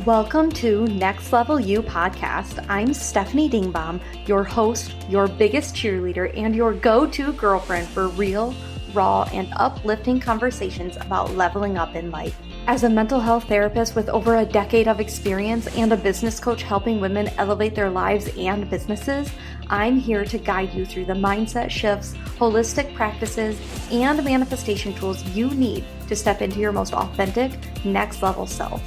Welcome to Next Level You podcast. I'm Stephanie Dingbaum, your host, your biggest cheerleader, and your go-to girlfriend for real, raw, and uplifting conversations about leveling up in life. As a mental health therapist with over a decade of experience and a business coach helping women elevate their lives and businesses, I'm here to guide you through the mindset shifts, holistic practices, and manifestation tools you need to step into your most authentic, next level self.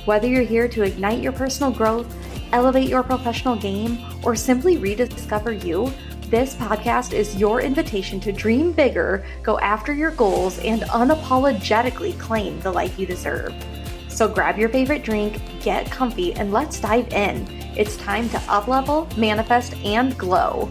Whether you're here to ignite your personal growth, elevate your professional game, or simply rediscover you, this podcast is your invitation to dream bigger, go after your goals, and unapologetically claim the life you deserve. So grab your favorite drink, get comfy, and let's dive in. It's time to up-level, manifest, and glow.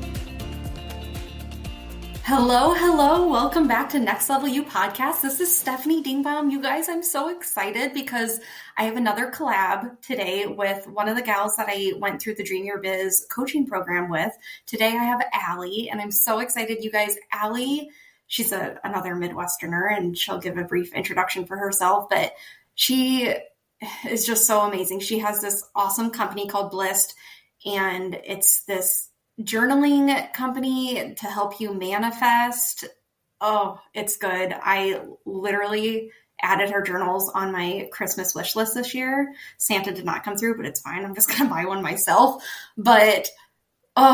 Hello. Welcome back to Next Level You podcast. This is Stephanie Dingbaum. You guys, I'm so excited because I have another collab today with one of the gals that I went through the Dream Your Biz coaching program with. Today I have Allie, and I'm so excited, you guys. Allie, she's another Midwesterner, and she'll give a brief introduction for herself, but she is just so amazing. She has this awesome company called Blissd, and it's this journaling company to help you manifest. Oh, it's good. I literally added her journals on my Christmas wish list this year. Santa did not come through, but it's fine. I'm just going to buy one myself. But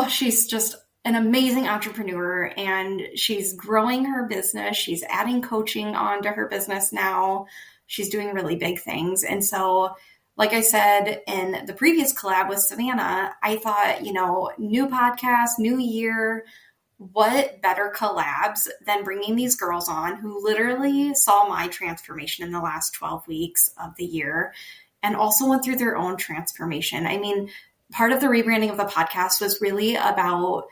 she's just an amazing entrepreneur, and she's growing her business. She's adding coaching onto her business now. She's doing really big things. And so, like I said in the previous collab with Savannah, I thought, new podcast, new year, what better collabs than bringing these girls on who literally saw my transformation in the last 12 weeks of the year and also went through their own transformation. I mean, part of the rebranding of the podcast was really about,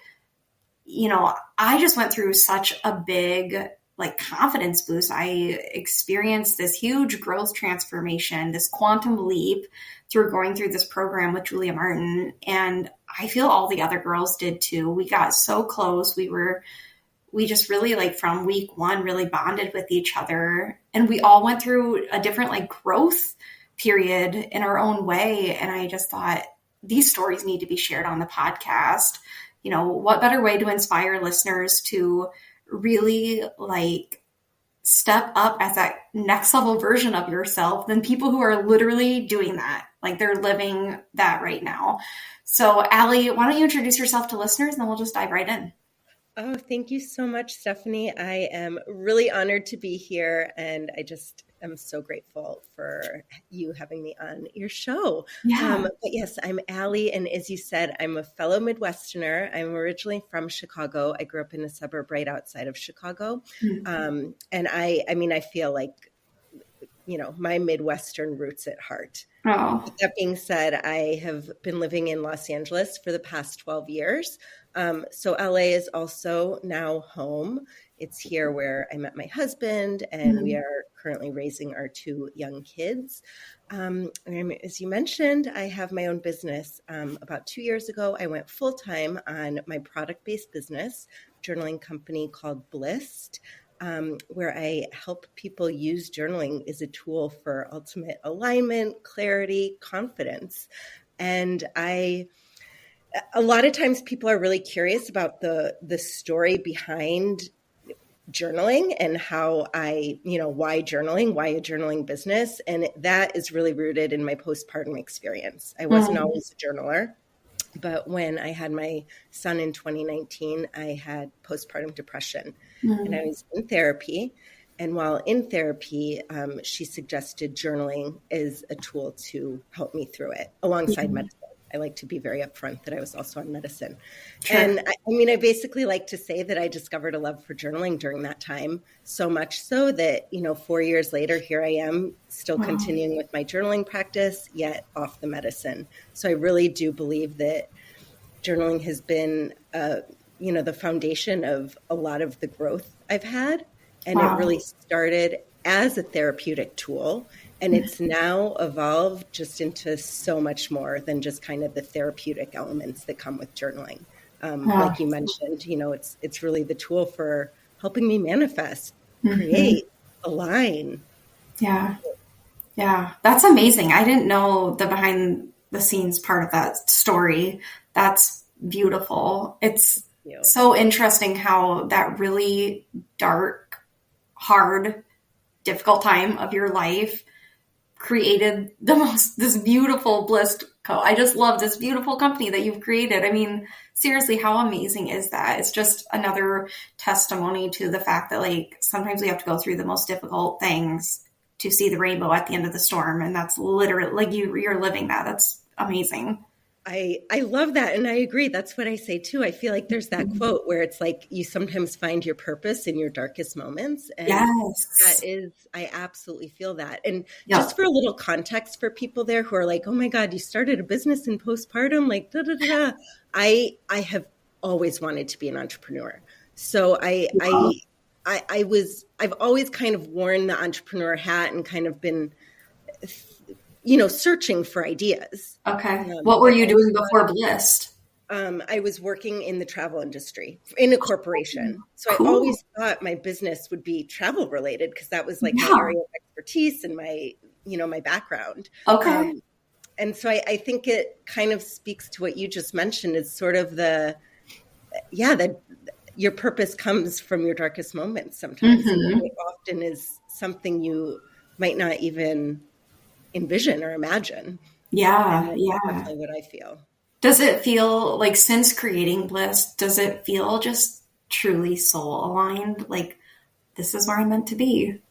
I just went through such a big confidence boost. I experienced this huge growth transformation, this quantum leap through going through this program with Julia Martin. And I feel all the other girls did too. We got so close. We just really from week one, really bonded with each other. And we all went through a different growth period in our own way. And I just thought these stories need to be shared on the podcast. What better way to inspire listeners to really step up as that next level version of yourself than people who are literally doing that. They're living that right now. So Allie, why don't you introduce yourself to listeners and then we'll just dive right in. Oh, thank you so much, Stephanie. I am really honored to be here, and I just am so grateful for you having me on your show. Yeah. But yes, I'm Allie, and as you said, I'm a fellow Midwesterner. I'm originally from Chicago. I grew up in a suburb right outside of Chicago. Mm-hmm. And I feel like, my Midwestern roots at heart. Oh. With that being said, I have been living in Los Angeles for the past 12 years. So LA is also now home. It's here where I met my husband, and we are currently raising our two young kids. As you mentioned, I have my own business. About 2 years ago, I went full-time on my product-based business, journaling company called Blissd, where I help people use journaling as a tool for ultimate alignment, clarity, confidence. And a lot of times people are really curious about the story behind journaling and how why journaling, why a journaling business. And that is really rooted in my postpartum experience. I wasn't always a journaler, but when I had my son in 2019, I had postpartum depression and I was in therapy. And while in therapy, she suggested journaling as a tool to help me through it alongside medicine. I like to be very upfront that I was also on medicine. Sure. And I basically like to say that I discovered a love for journaling during that time, so much so that, 4 years later, here I am still continuing with my journaling practice, yet off the medicine. So I really do believe that journaling has been, the foundation of a lot of the growth I've had. And it really started as a therapeutic tool. And it's now evolved just into so much more than just kind of the therapeutic elements that come with journaling. Like you mentioned, it's really the tool for helping me manifest, create, align. Yeah. Yeah, that's amazing. I didn't know the behind the scenes part of that story. That's beautiful. It's You. so interesting how that really dark, hard, difficult time of your life created this beautiful Blissd Co. I just love this beautiful company that you've created. I mean, seriously, how amazing is that? It's just another testimony to the fact that like sometimes we have to go through the most difficult things to see the rainbow at the end of the storm, and that's literally like you're living that. That's amazing. I love that. And I agree. That's what I say too. I feel like there's that quote where it's like you sometimes find your purpose in your darkest moments. And that Yes. is, I absolutely feel that. And just Yep. for a little context for people there who are like, oh my God, you started a business in postpartum, like da da da da. I have always wanted to be an entrepreneur. So Wow. I've always kind of worn the entrepreneur hat and kind of been, searching for ideas. Okay. What were I've you always doing before Blissd? I was working in the travel industry in a corporation. So I Cool. always thought my business would be travel related because that was like my Yeah. area of expertise and my background. Okay. Um, and so I think it kind of speaks to what you just mentioned is sort of that your purpose comes from your darkest moments sometimes. And Hmm. it often is something you might not even envision or imagine. And Yeah. that's Yeah. definitely what I feel. Does it feel like since creating Bliss, does it feel just truly soul aligned? Like this is where I'm meant to be.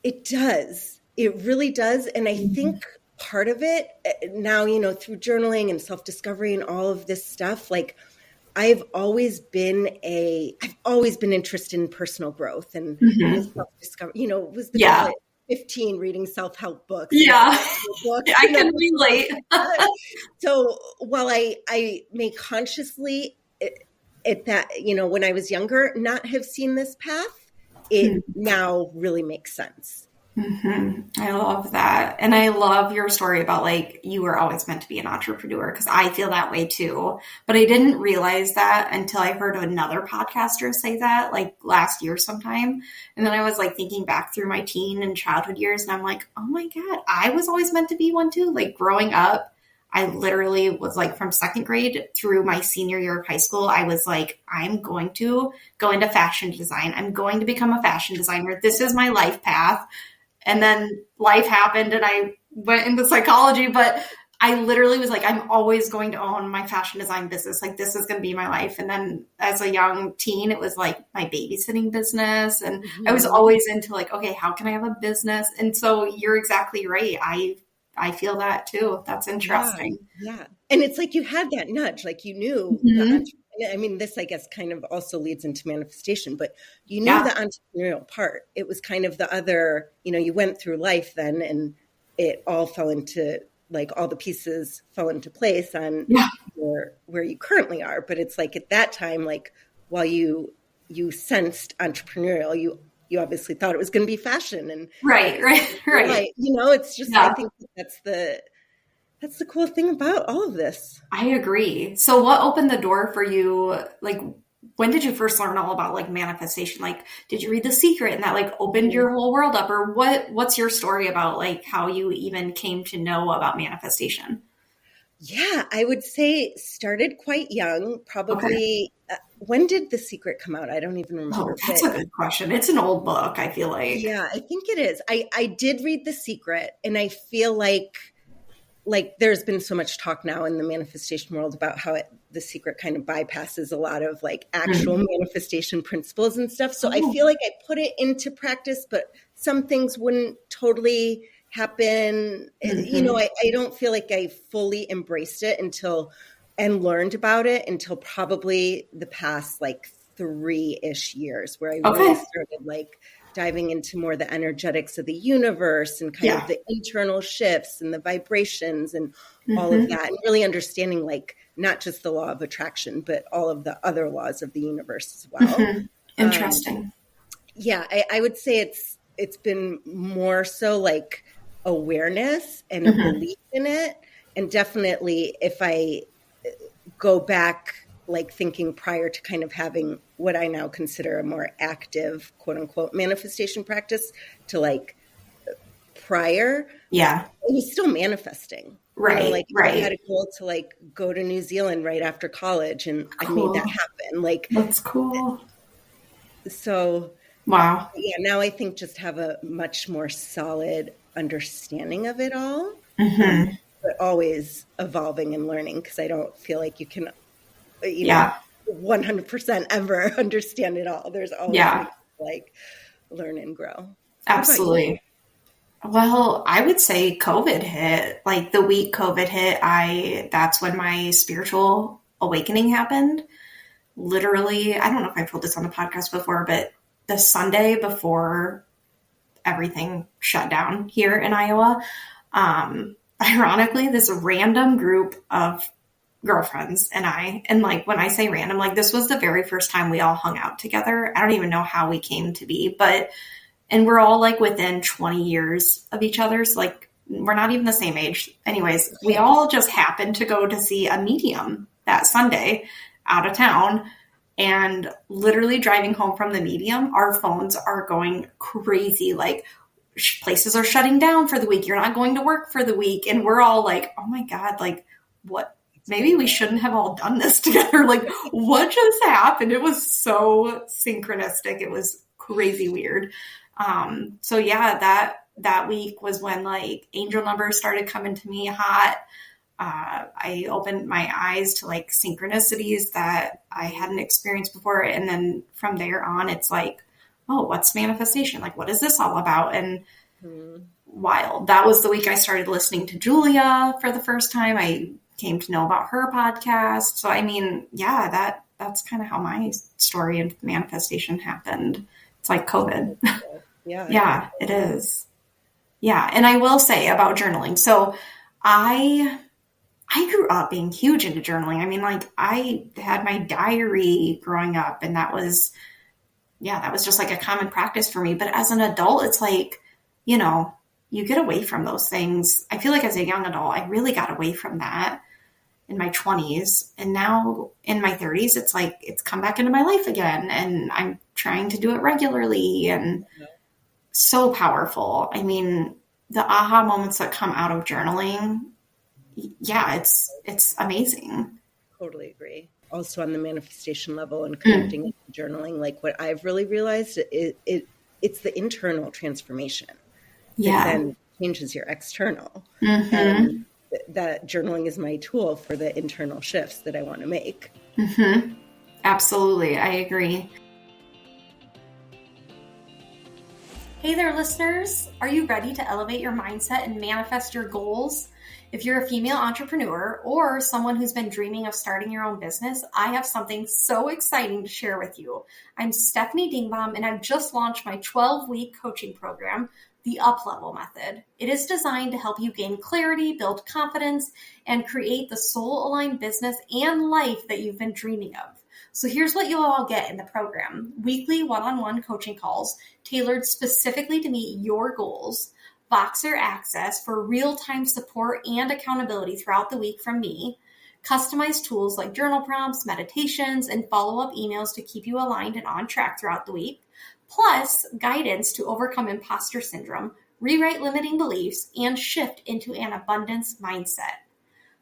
It does. It really does. And I think part of it now, through journaling and self-discovery and all of this stuff, like I've always been interested in personal growth and Hmm. self-discovery, was the girl Yeah. at 15 reading self-help books and Yeah. spiritual books, I can before I relate. was done. So while I may consciously at that, when I was younger, not have seen this path, it now really makes sense. I love that. And I love your story about like you were always meant to be an entrepreneur because I feel that way too. But I didn't realize that until I heard another podcaster say that like last year sometime. And then I was like thinking back through my teen and childhood years and I'm like, oh my God, I was always meant to be one too. Like growing up, I literally was like from second grade through my senior year of high school, I was like, I'm going to go into fashion design. I'm going to become a fashion designer. This is my life path. And then life happened and I went into psychology, but I literally was like, I'm always going to own my fashion design business. Like, this is going to be my life. And then as a young teen, it was like my babysitting business. And I was Mhm. always into like, okay, how can I have a business? And so you're exactly right. I feel that too. That's Yeah, interesting. yeah. And it's like you had that nudge, like you knew Hmm. I mean, this I guess kind of also leads into manifestation, but you knew Yeah. the entrepreneurial part. It was kind of the other, you went through life then and it all fell into like all the pieces fell into place on Yeah. where you currently are. But it's like at that time, like while you sensed entrepreneurial, you obviously thought it was going to be fashion and Right. Right. Right. right. It's just I Yeah. think that's the cool thing about all of this. I agree. So what opened the door for you? Like, when did you first learn all about like manifestation? Like, did you read The Secret and that like opened your whole world up? Or what's your story about like how you even came to know about manifestation? Yeah, I would say started quite young. Okay. Probably, when did The Secret come out? I don't even Oh, remember. that's a good question. It's an old book, I feel like. Yeah, I think it is. I did read The Secret, and I feel like there's been so much talk now in the manifestation world about how The Secret kind of bypasses a lot of like actual Mm. manifestation principles and stuff. So I Oh. feel like I put it into practice, but some things wouldn't totally happen. Hmm. I don't feel like I fully embraced it until and learned about it until probably the past like 3-ish years where I really Okay. started like diving into more the energetics of the universe and kind of Yeah. the internal shifts and the vibrations and all of Hmm. that, and really understanding like not just the law of attraction, but all of the other laws of the universe as well. Hmm. Um, Interesting. yeah, I would say it's been more so like awareness and a Hmm. belief in it, and definitely if I go back like thinking prior to kind of having what I now consider a more active quote unquote manifestation practice to like prior, Yeah. it was still manifesting. Right. Like right. I had a goal to like go to New Zealand right after college, and I made that happen. Like, that's cool. So, wow. Yeah, now I think just have a much more solid understanding of it all, but always evolving and learning, because I don't feel like you can, 100% ever understand it all. There's always like learn and grow. Absolutely. Well, I would say COVID hit, like the week COVID hit, that's when my spiritual awakening happened. Literally, I don't know if I've told this on the podcast before, but the Sunday before everything shut down here in Iowa, ironically, this random group of girlfriends and like when I say random, like this was the very first time we all hung out together. I don't even know how we came to be, and we're all like within 20 years of each other. So like we're not even the same age. Anyways, we all just happened to go to see a medium that Sunday out of town, and literally driving home from the medium, our phones are going crazy. Like places are shutting down for the week. You're not going to work for the week. And we're all like, oh my God, like what? Maybe we shouldn't have all done this together. Like what just happened? It was so synchronistic. It was crazy weird. So yeah, that week was when like angel numbers started coming to me hot. I opened my eyes to like synchronicities that I hadn't experienced before. And then from there on, it's like, oh, what's manifestation? Like, what is this all about? And wild. That was the week I started listening to Julia for the first time. I came to know about her podcast. So, I mean, yeah, that's kind of how my story and manifestation happened. It's like COVID. Yeah, it is. Yeah. And I will say about journaling. So I grew up being huge into journaling. I mean, like I had my diary growing up, and that was just like a common practice for me. But as an adult, it's like, you get away from those things. I feel like as a young adult, I really got away from that in my 20s. And now in my 30s, it's like, it's come back into my life again. And I'm trying to do it regularly, and so powerful. I mean, the aha moments that come out of journaling, yeah, it's amazing. Totally agree. Also on the manifestation level and connecting with journaling, like what I've really realized it's the internal transformation that then changes your external. And that journaling is my tool for the internal shifts that I want to make. Absolutely. I agree. Hey there, listeners. Are you ready to elevate your mindset and manifest your goals? If you're a female entrepreneur or someone who's been dreaming of starting your own business, I have something so exciting to share with you. I'm Stephanie Dingbaum, and I've just launched my 12-week coaching program, the Up-Level Method. It is designed to help you gain clarity, build confidence, and create the soul-aligned business and life that you've been dreaming of. So here's what you'll all get in the program: weekly one-on-one coaching calls tailored specifically to meet your goals, Voxer access for real-time support and accountability throughout the week from me, customized tools like journal prompts, meditations, and follow-up emails to keep you aligned and on track throughout the week, plus guidance to overcome imposter syndrome, rewrite limiting beliefs, and shift into an abundance mindset.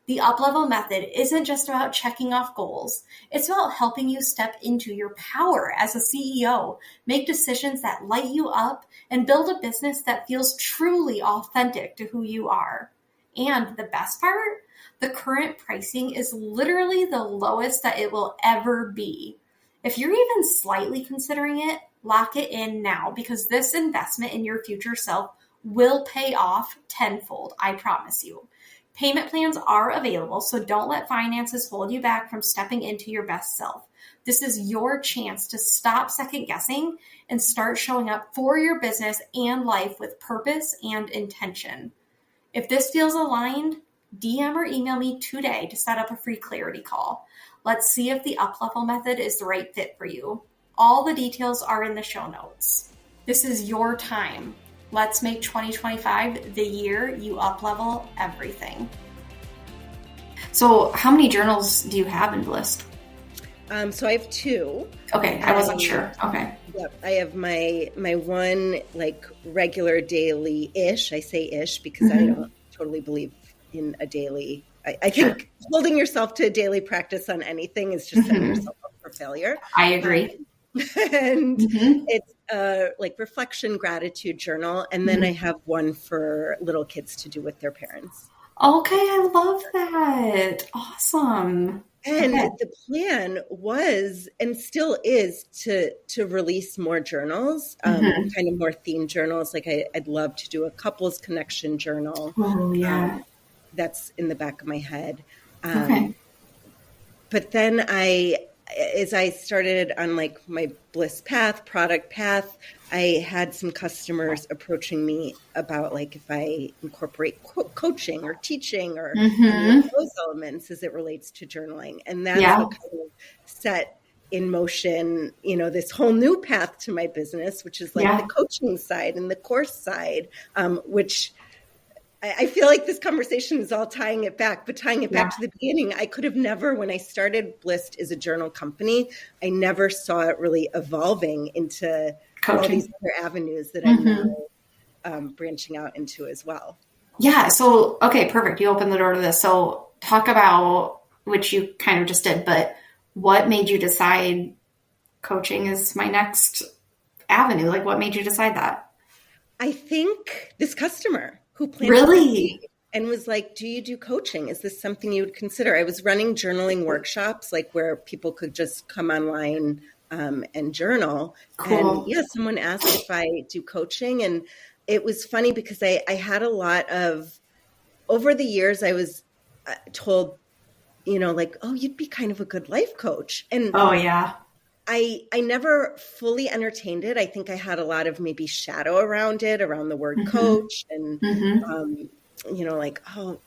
The Up-Level Method isn't just about checking off goals. It's about helping you step into your power as a CEO, make decisions that light you up, and build a business that feels truly authentic to who you are. And the best part? The current pricing is literally the lowest that it will ever be. If you're even slightly considering it, lock it in now, because this investment in your future self will pay off tenfold, I promise you. Payment plans are available, so don't let finances hold you back from stepping into your best self. This is your chance to stop second guessing and start showing up for your business and life with purpose and intention. If this feels aligned, DM or email me today to set up a free clarity call. Let's see if the Up-Level Method is the right fit for you. All the details are in the show notes. This is your time. Let's make 2025 the year you up-level everything. So how many journals do you have in Blissd? So I have 2. Okay, I wasn't sure. Okay. Yep. I have my one like regular daily-ish. I say ish because I don't totally believe in a daily. I think holding yourself to a daily practice on anything is just setting yourself up for failure. I agree. And it's like reflection, gratitude journal. And then I have one for little kids to do with their parents. Okay, I love that. Awesome. And the plan was and still is to release more journals, kind of more themed journals. Like I'd love to do a couples connection journal. Oh, yeah. That's in the back of my head. Okay. But then as I started on like my Blissd path, product path, I had some customers approaching me about like if I incorporate coaching or teaching or those elements as it relates to journaling. And that's what kind of set in motion, this whole new path to my business, which is like the coaching side and the course side, which I feel like this conversation is all tying it back, but tying it back to the beginning, I could have never, when I started Blissd as a journal company, I never saw it really evolving into coaching. All these other avenues that I'm now branching out into as well. Yeah. So, okay, perfect. You opened the door to this. So talk about, which you kind of just did, but what made you decide coaching is my next avenue? Like what made you decide that? I think this customer who planted really and was like, do you do coaching? Is this something you would consider? I was running journaling workshops, like where people could just come online and journal. Cool. And someone asked if I do coaching. And it was funny because I had a lot of, over the years, I was told, like, oh, you'd be kind of a good life coach. And I never fully entertained it. I think I had a lot of maybe shadow around it, around the word coach and, like, oh,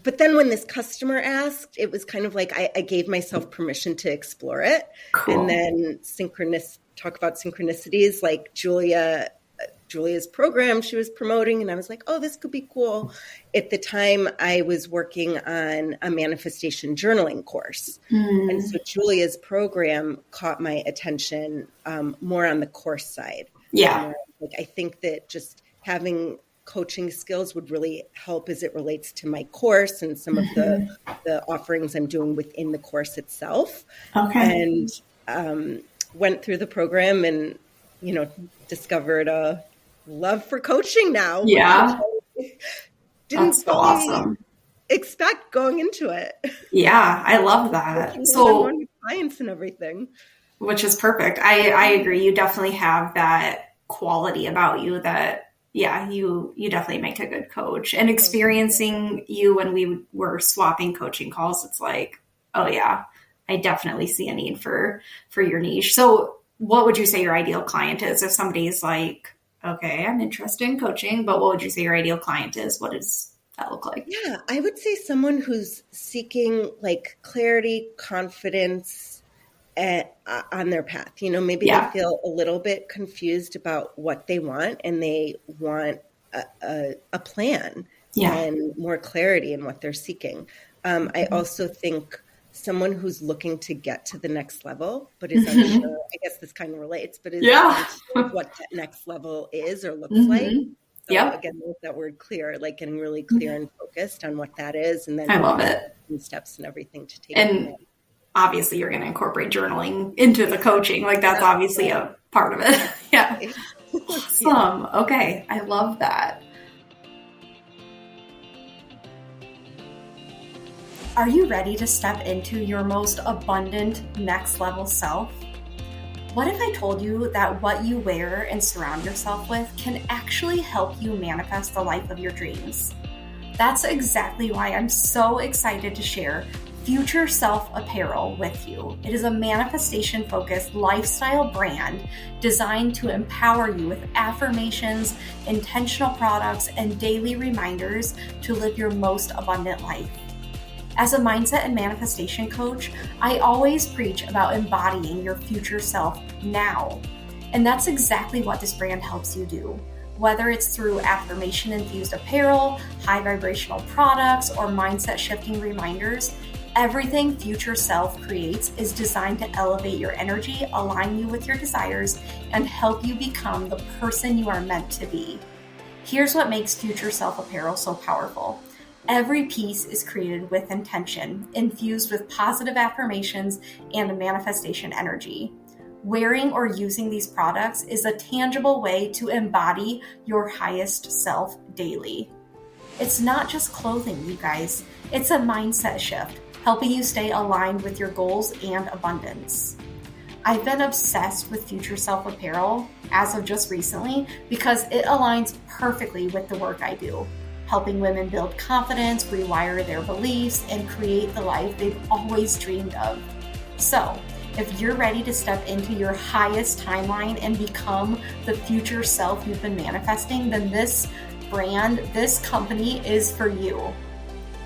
but then when this customer asked, it was kind of like, I gave myself permission to explore it. Cool. And then talk about synchronicities, like Julia's program she was promoting. And I was like, oh, this could be cool. At the time I was working on a manifestation journaling course. And so Julia's program caught my attention more on the course side. Yeah. Like I think that just having coaching skills would really help as it relates to my course and some of the offerings I'm doing within the course itself. Okay. And went through the program and, discovered a love for coaching now. Yeah. Didn't so awesome. Expect going into it. Yeah, I love that. So clients and everything. Which is perfect. I agree. You definitely have that quality about you that you definitely make a good coach. And experiencing you when we were swapping coaching calls, it's like, oh yeah, I definitely see a need for your niche. So what would you say your ideal client is? If somebody's like, okay, I'm interested in coaching, but what would you say your ideal client is? What does that look like? Yeah, I would say someone who's seeking like clarity, confidence on their path. Maybe they feel a little bit confused about what they want and they want a plan and more clarity in what they're seeking. I also think someone who's looking to get to the next level, but is unsure, I guess this kind of relates, but is unsure what that next level is or looks like. So again, with that word clear, like getting really clear and focused on what that is. And then I love it. Steps and everything to take. And obviously you're going to incorporate journaling into the coaching. Like that's obviously a part of it. Yeah. Awesome. Okay. I love that. Are you ready to step into your most abundant next level self? What if I told you that what you wear and surround yourself with can actually help you manifest the life of your dreams? That's exactly why I'm so excited to share Future Self Apparel with you. It is a manifestation-focused lifestyle brand designed to empower you with affirmations, intentional products, and daily reminders to live your most abundant life. As a mindset and manifestation coach, I always preach about embodying your future self now. And that's exactly what this brand helps you do. Whether it's through affirmation-infused apparel, high vibrational products, or mindset shifting reminders, Everything Future Self creates is designed to elevate your energy, align you with your desires, and help you become the person you are meant to be. Here's what makes Future Self apparel so powerful. Every piece is created with intention, infused with positive affirmations and a manifestation energy. Wearing or using these products is a tangible way to embody your highest self daily. It's not just clothing, you guys. It's a mindset shift, helping you stay aligned with your goals and abundance. I've been obsessed with Future Self apparel as of just recently because it aligns perfectly with the work I do, helping women build confidence, rewire their beliefs, and create the life they've always dreamed of. So, if you're ready to step into your highest timeline and become the future self you've been manifesting, then this brand, this company is for you.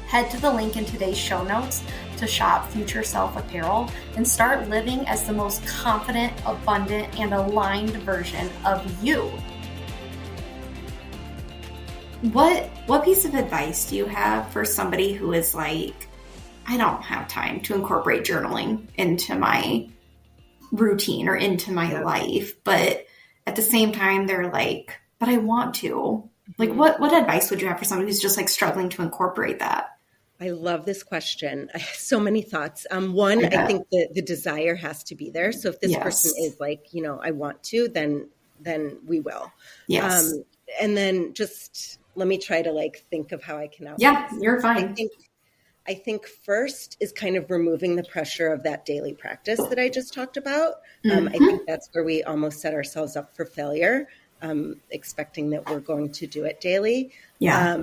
Head to the link in today's show notes to shop Future Self apparel and start living as the most confident, abundant, and aligned version of you. What piece of advice do you have for somebody who is like, I don't have time to incorporate journaling into my routine or into my life, but at the same time they're like, but I want to. Like, what advice would you have for somebody who's just like struggling to incorporate that? I love this question. I have so many thoughts. One, I think the desire has to be there. So if this person is like, I want to, then we will. Yes. And then just let me try to like think of how I can outline. Yeah, you're fine. I think first is kind of removing the pressure of that daily practice that I just talked about. I think that's where we almost set ourselves up for failure, expecting that we're going to do it daily. Yeah.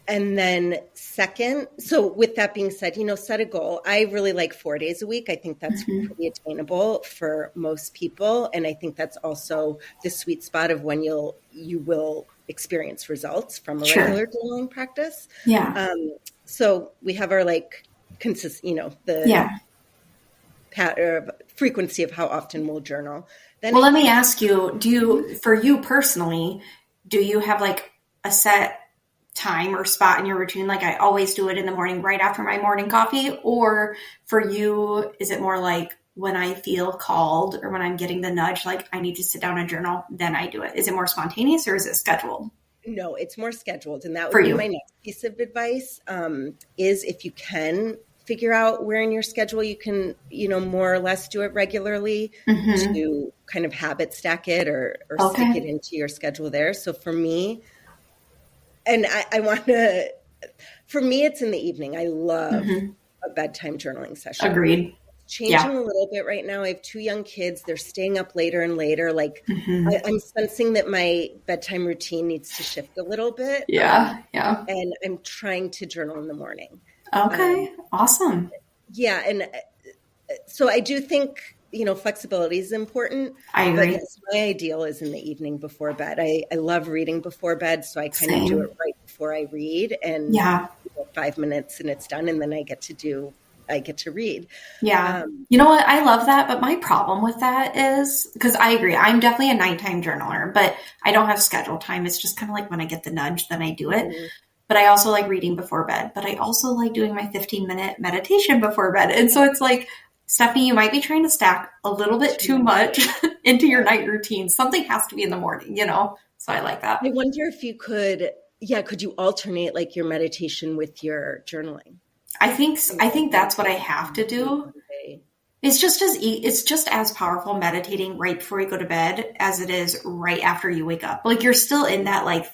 And then second, so with that being said, set a goal. I really like 4 days a week. I think that's pretty attainable for most people. And I think that's also the sweet spot of when you will experience results from a regular journaling practice. Yeah. So we have our like frequency of how often we'll journal. Then let me ask you, for you personally, do you have like a set time or spot in your routine? Like I always do it in the morning right after my morning coffee, or for you, is it more like when I feel called or when I'm getting the nudge, like I need to sit down and journal, then I do it? Is it more spontaneous or is it scheduled? No, it's more scheduled. And that would be my next piece of advice, is if you can figure out where in your schedule you can, more or less do it regularly to kind of habit stack it or stick it into your schedule there. So for me, and for me, it's in the evening. I love a bedtime journaling session. Agreed. Changing a little bit right now. I have 2 young kids. They're staying up later and later. Like I'm sensing that my bedtime routine needs to shift a little bit. Yeah. And I'm trying to journal in the morning. Okay. Awesome. Yeah. And so I do think, flexibility is important. I agree. But yes, my ideal is in the evening before bed. I love reading before bed. So I kind of do it right before I read and 5 minutes and it's done. And then I get to read. Yeah. You know what? I love that. But my problem with that is, because I agree, I'm definitely a nighttime journaler, but I don't have scheduled time. It's just kind of like when I get the nudge, then I do it. But I also like reading before bed, but I also like doing my 15-minute meditation before bed. And so it's like, Stephanie, you might be trying to stack a little bit too much into your night routine. Something has to be in the morning, So I like that. I wonder if you could you alternate like your meditation with your journaling? I think that's what I have to do. It's just as powerful meditating right before you go to bed as it is right after you wake up. Like you're still in that like,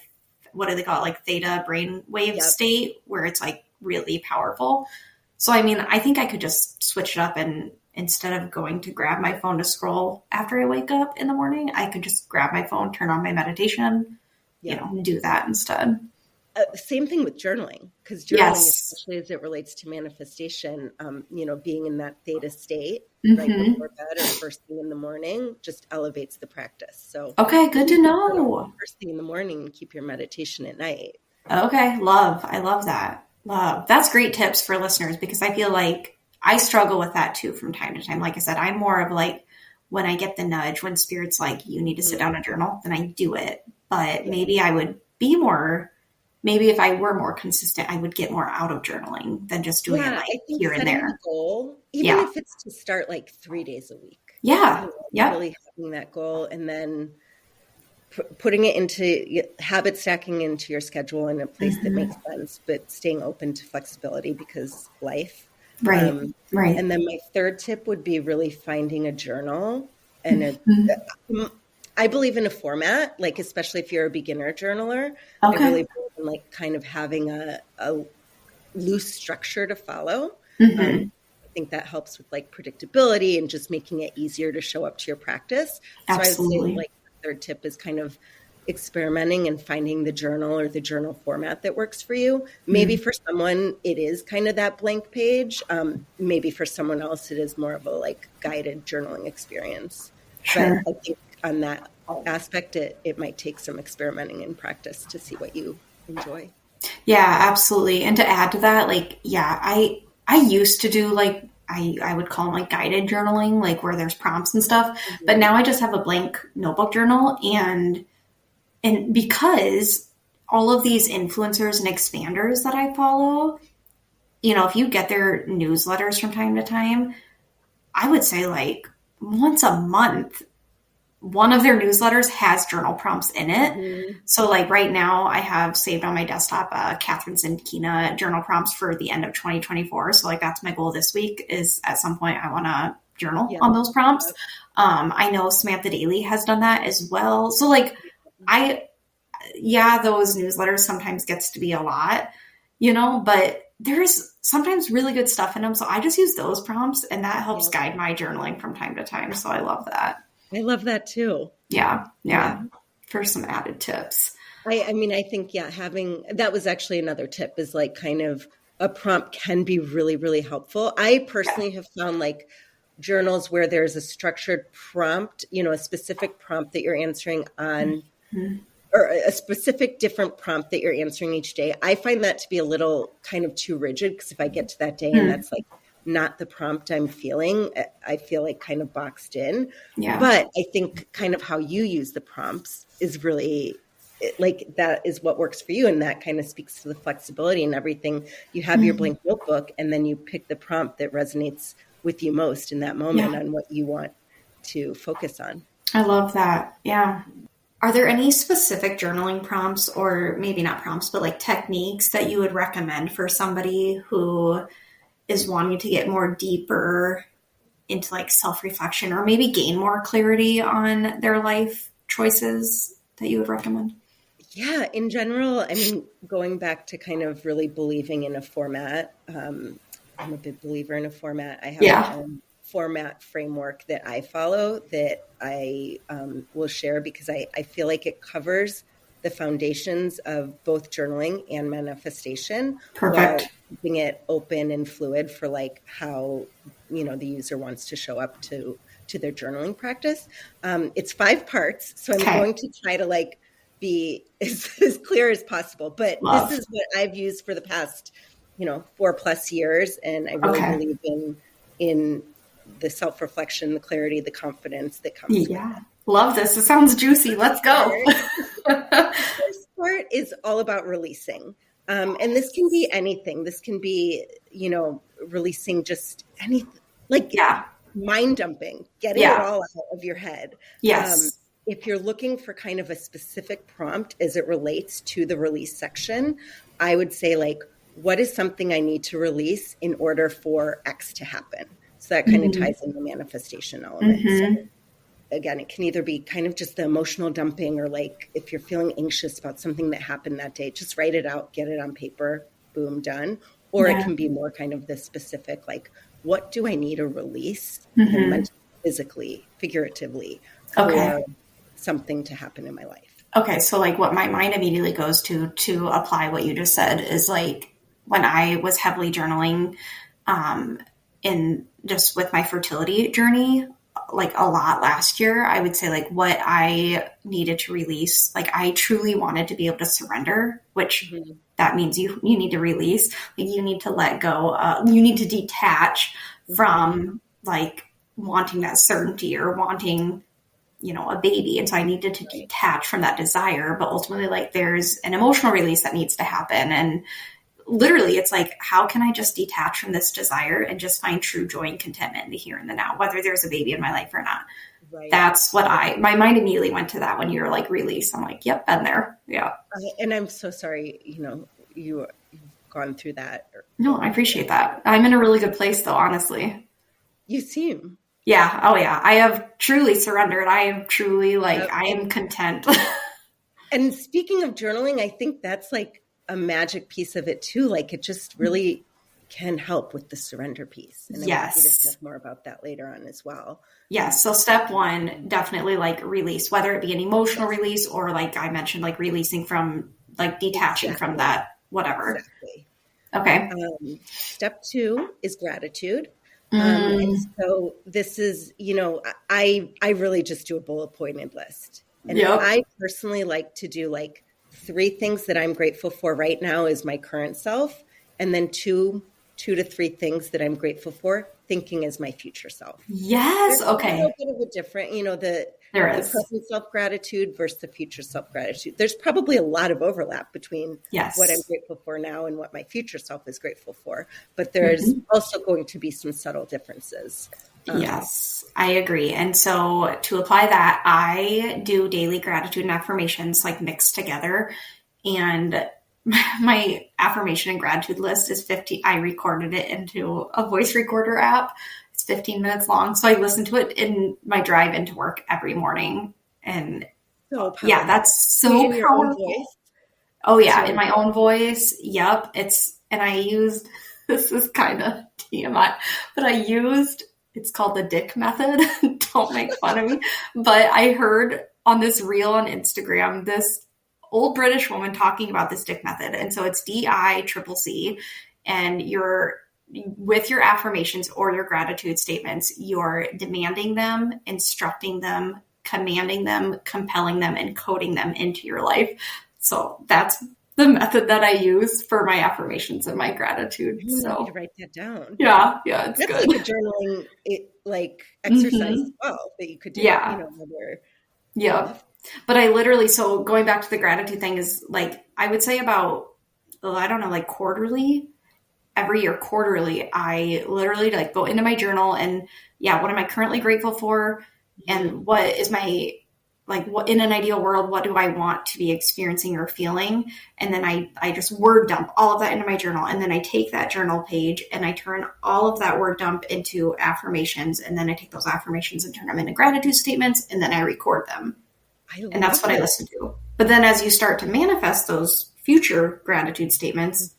what do they call it? Like theta brainwave state where it's like really powerful. So, I mean, I think I could just switch it up and instead of going to grab my phone to scroll after I wake up in the morning, I could just grab my phone, turn on my meditation, and do that instead. Same thing with journaling, because journaling, especially as it relates to manifestation, being in that theta state right before bed or first thing in the morning just elevates the practice. So, okay, good to know. First thing in the morning and keep your meditation at night. Okay, I love that. That's great tips for listeners because I feel like I struggle with that too from time to time. Like I said, I'm more of like when I get the nudge, when spirit's like, you need to sit down and journal, then I do it. But maybe I would be more maybe if I were more consistent, I would get more out of journaling than just doing it Yeah, like I think here and setting the there. goal, even Yeah. if it's to start like 3 days a week, Yeah. Yep. really having that goal and then putting it into habit stacking into your schedule in a place that makes sense, but staying open to flexibility because life. Right. Um, Right. and then my third tip would be really finding a journal and Mhm. I believe in a format, like especially if you're a beginner journaler, I Okay. really believe in like kind of having a loose structure to follow. Hmm. I think that helps with like predictability and just making it easier to show up to your practice. So I would say Absolutely. like the third tip is kind of experimenting and finding the journal or the journal format that works for you. Maybe Mm. for someone it is kind of that blank page. Maybe for someone else it is more of a like guided journaling experience. But Sure. I think on that aspect, it might take some experimenting and practice to see what you enjoy. Yeah, absolutely. And to add to that, like, yeah, I used to do like I would call them like guided journaling, like where there's prompts and stuff. But Mhm. now I just have a blank notebook journal, and because all of these influencers and expanders that I follow, if you get their newsletters from time to time, I would say like once a month one of their newsletters has journal prompts in it. Mhm. So, like right now, I have saved on my desktop Catherine Sindkina journal prompts for the end of 2024. So, like that's my goal this week. Is at some point I want to journal Yeah. on those prompts. I know Samantha Daly has done that as well. So, like I, yeah, those newsletters sometimes gets to be a lot, but there's sometimes really good stuff in them. So I just use those prompts, and that helps Yeah. guide my journaling from time to time. So I love that. I love that too. Yeah, Yeah. yeah, for some added tips. I mean, I think, yeah, having that was actually another tip is like kind of a prompt can be really, really helpful. I Yeah. personally have found like journals where there's a structured prompt, a specific prompt that you're answering on, Mhm. or a specific different prompt that you're answering each day. I find that to be a little kind of too rigid because if I get to that day and Hmm. that's like not the prompt I'm feeling, I feel like kind of boxed in. Yeah. But I think kind of how you use the prompts is really like that is what works for you. And that kind of speaks to the flexibility and everything. You have your Mhm. blank notebook and then you pick the prompt that resonates with you most in that moment Yeah. on what you want to focus on. I love that. Yeah. Are there any specific journaling prompts, or maybe not prompts, but like techniques that you would recommend for somebody who is wanting to get more deeper into like self reflection or maybe gain more clarity on their life choices that you would recommend? Yeah, in general, I mean, going back to kind of really believing in a format, I'm a big believer in a format. I have my Yeah. own format framework that I follow that I will share because I feel like it covers the foundations of both journaling and manifestation while Perfect. keeping it open and fluid for like how, the user wants to show up to their journaling practice. It's 5 parts, so I'm Okay. going to try to like be as clear as possible. But this Love. is what I've used for the past, 4+ years. And I really Okay. believe in the self-reflection, the clarity, the confidence that comes with Yeah. it. Love this. It sounds juicy. First Let's go. part, the first part is all about releasing. And this can be anything. This can be, releasing just anything, like Yeah. mind dumping, getting it Yeah. all out of your head. Um, Yes. if you're looking for kind of a specific prompt as it relates to the release section, I would say like, what is something I need to release in order for X to happen? So that kind of Hmm. ties in the manifestation element. So Hmm. again, it can either be kind of just the emotional dumping or like if you're feeling anxious about something that happened that day, just write it out, get it on paper, boom, done. Or it Yeah. can be more kind of the specific, like, what do I need to release Hmm. mentally, physically, figuratively Okay. for something to happen in my life? Okay. So, like, what my mind immediately goes to apply what you just said is like when I was heavily journaling, um, in just with my fertility journey, like a lot last year, I would say like what I needed to release. Like, I truly wanted to be able to surrender, which Mhm. that means you need to release. Like, you need to let go. You need to detach Mhm. from like wanting that certainty or wanting a baby. And so I needed to detach from that desire, but ultimately like there's an emotional release that needs to happen. And literally it's like, how can I just detach from this desire and just find true joy and contentment in the here and the now, whether there's a baby in my life or not. Right. That's what my mind immediately went to that when you're like release. I'm like, yep, been there. Yeah. And I'm so sorry, you've gone through that. No, I appreciate that. I'm in a really good place though, honestly. You seem. Yeah. Oh yeah. I have truly surrendered. I am truly like, I am content. And speaking of journaling, I think that's like a magic piece of it too. Like it just really can help with the surrender piece. And I want you to talk more about that later on as well. Yes. So step one, definitely like release, whether it be an emotional release or like I mentioned, like releasing from like detaching from that, whatever. Exactly. Okay. Step two is gratitude. And so this is, I really just do a bullet pointed list. And I personally like to do like 3 things that I'm grateful for right now is my current self. And then two to 3 things that I'm grateful for thinking as my future self. Yes. There's okay. a little bit of a different, the present self gratitude versus the future self gratitude. There's probably a lot of overlap between what I'm grateful for now and what my future self is grateful for. But there's also going to be some subtle differences. Yes, I agree. And so to apply that, I do daily gratitude and affirmations like mixed together. And my affirmation and gratitude list is 50. I recorded it into a voice recorder app. It's 15 minutes long. So I listen to it in my drive into work every morning. And yeah, that's so powerful. Oh yeah. In my own voice. Yep. And I used, this is kind of TMI, but it's called the dick method. Don't make fun of me. But I heard on this reel on Instagram, this old British woman talking about this dick method. And so it's DICCC. And with your affirmations or your gratitude statements, you're demanding them, instructing them, commanding them, compelling them, and coding them into your life. So that's the method that I use for my affirmations and my gratitude. So need to write that down. Yeah, it's that's good. Like a journaling exercise as well that you could do. Yeah. But I literally, so going back to the gratitude thing is like, I would say about, I don't know, like every year, quarterly, I literally like go into my journal and what am I currently grateful for? And what is my, like what in an ideal world, what do I want to be experiencing or feeling? And then I just word dump all of that into my journal. And then I take that journal page and I turn all of that word dump into affirmations. And then I take those affirmations and turn them into gratitude statements. And then I record them. And that's what I listen to. But then as you start to manifest those future gratitude statements,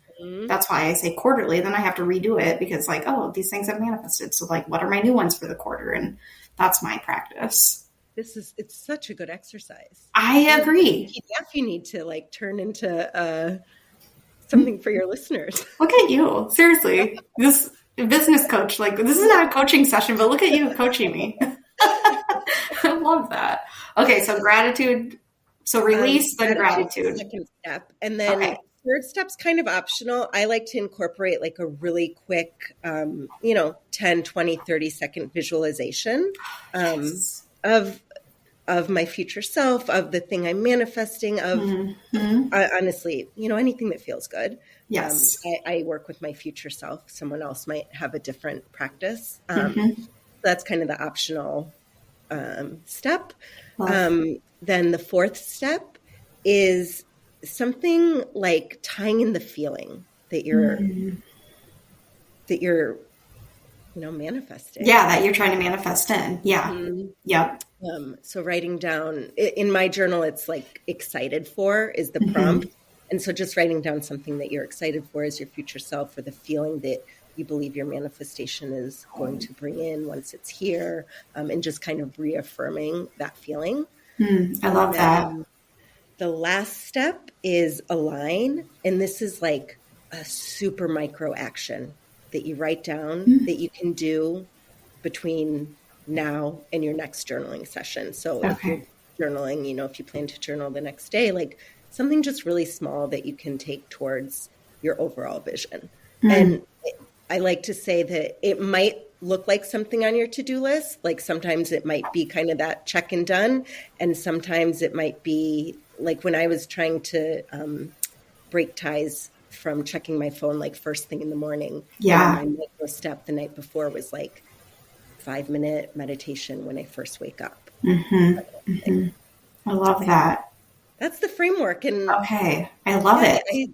that's why I say quarterly. Then I have to redo it because like, oh, these things have manifested. So like, what are my new ones for the quarter? And that's my practice. It's such a good exercise. I agree. PDF you need to like turn into something for your listeners. Look at you. Seriously. This business coach, like this is not a coaching session, but look at you coaching me. I love that. Okay. So gratitude. So release, then gratitude. Second step. And then third step's kind of optional. I like to incorporate like a really quick, 10, 20, 30 second visualization. Of my future self, of the thing I'm manifesting, of honestly, anything that feels good. Yes. I work with my future self. Someone else might have a different practice. That's kind of the optional step. Then the fourth step is something like tying in the feeling that you're manifesting. Yeah, that you're trying to manifest in. Yeah. Yep. So writing down in my journal, it's like excited for is the prompt. And so just writing down something that you're excited for as your future self or the feeling that you believe your manifestation is going to bring in once it's here, and just kind of reaffirming that feeling. I love that. The last step is align. And this is like a super micro action that you write down that you can do between now and your next journaling session. So if you're journaling, if you plan to journal the next day, like something just really small that you can take towards your overall vision. And I like to say that it might look like something on your to-do list. Like sometimes it might be kind of that check and done. And sometimes it might be like when I was trying to break ties from checking my phone like first thing in the morning. Yeah. My micro step the night before was like 5-minute meditation when I first wake up. I love that. That's the framework. And okay, I love it. I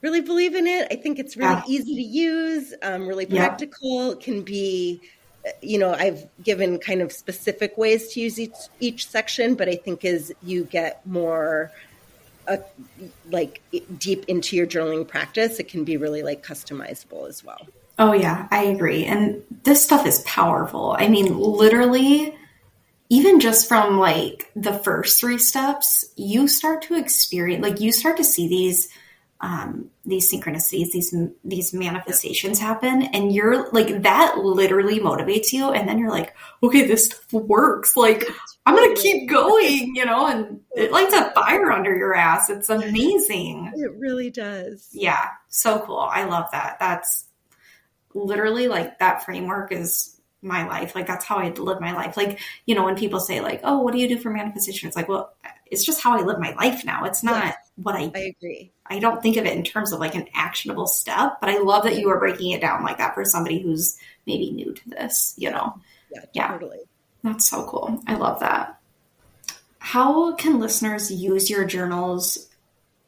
really believe in it. I think it's really easy to use, really practical. It can be, I've given kind of specific ways to use each section, but I think as you get more like deep into your journaling practice, it can be really like customizable as well. Oh yeah, I agree. And this stuff is powerful. I mean, literally, even just from like the first 3 steps, you start to experience, like you start to see these synchronicities, these manifestations happen, and you're like, that literally motivates you. And then you're like, okay, this stuff works. Like I'm going to keep going, and it lights a fire under your ass. It's amazing. It really does. Yeah. So cool. I love that. That's literally like that framework is my life. Like that's how I live my life. Like, when people say like, oh, what do you do for manifestation? It's like, well, it's just how I live my life now. It's not what I agree. I don't think of it in terms of like an actionable step, but I love that you are breaking it down like that for somebody who's maybe new to this, Yeah, totally. That's so cool. I love that. How can listeners use your journals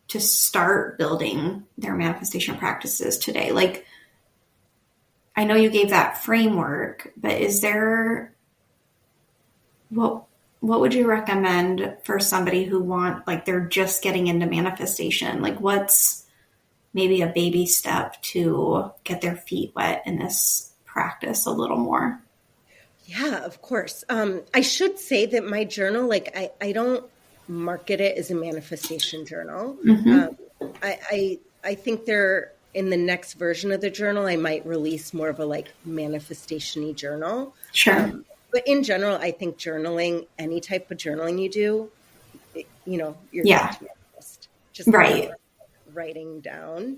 to start building their manifestation practices today? Like, I know you gave that framework, but is there, what would you recommend for somebody who they're just getting into manifestation? Like what's maybe a baby step to get their feet wet in this practice a little more? Yeah, of course. I should say that my journal, like I don't market it as a manifestation journal. I think in the next version of the journal, I might release more of a like manifestation-y journal. Sure. But in general, I think journaling, any type of journaling you do, you're just right. Writing down.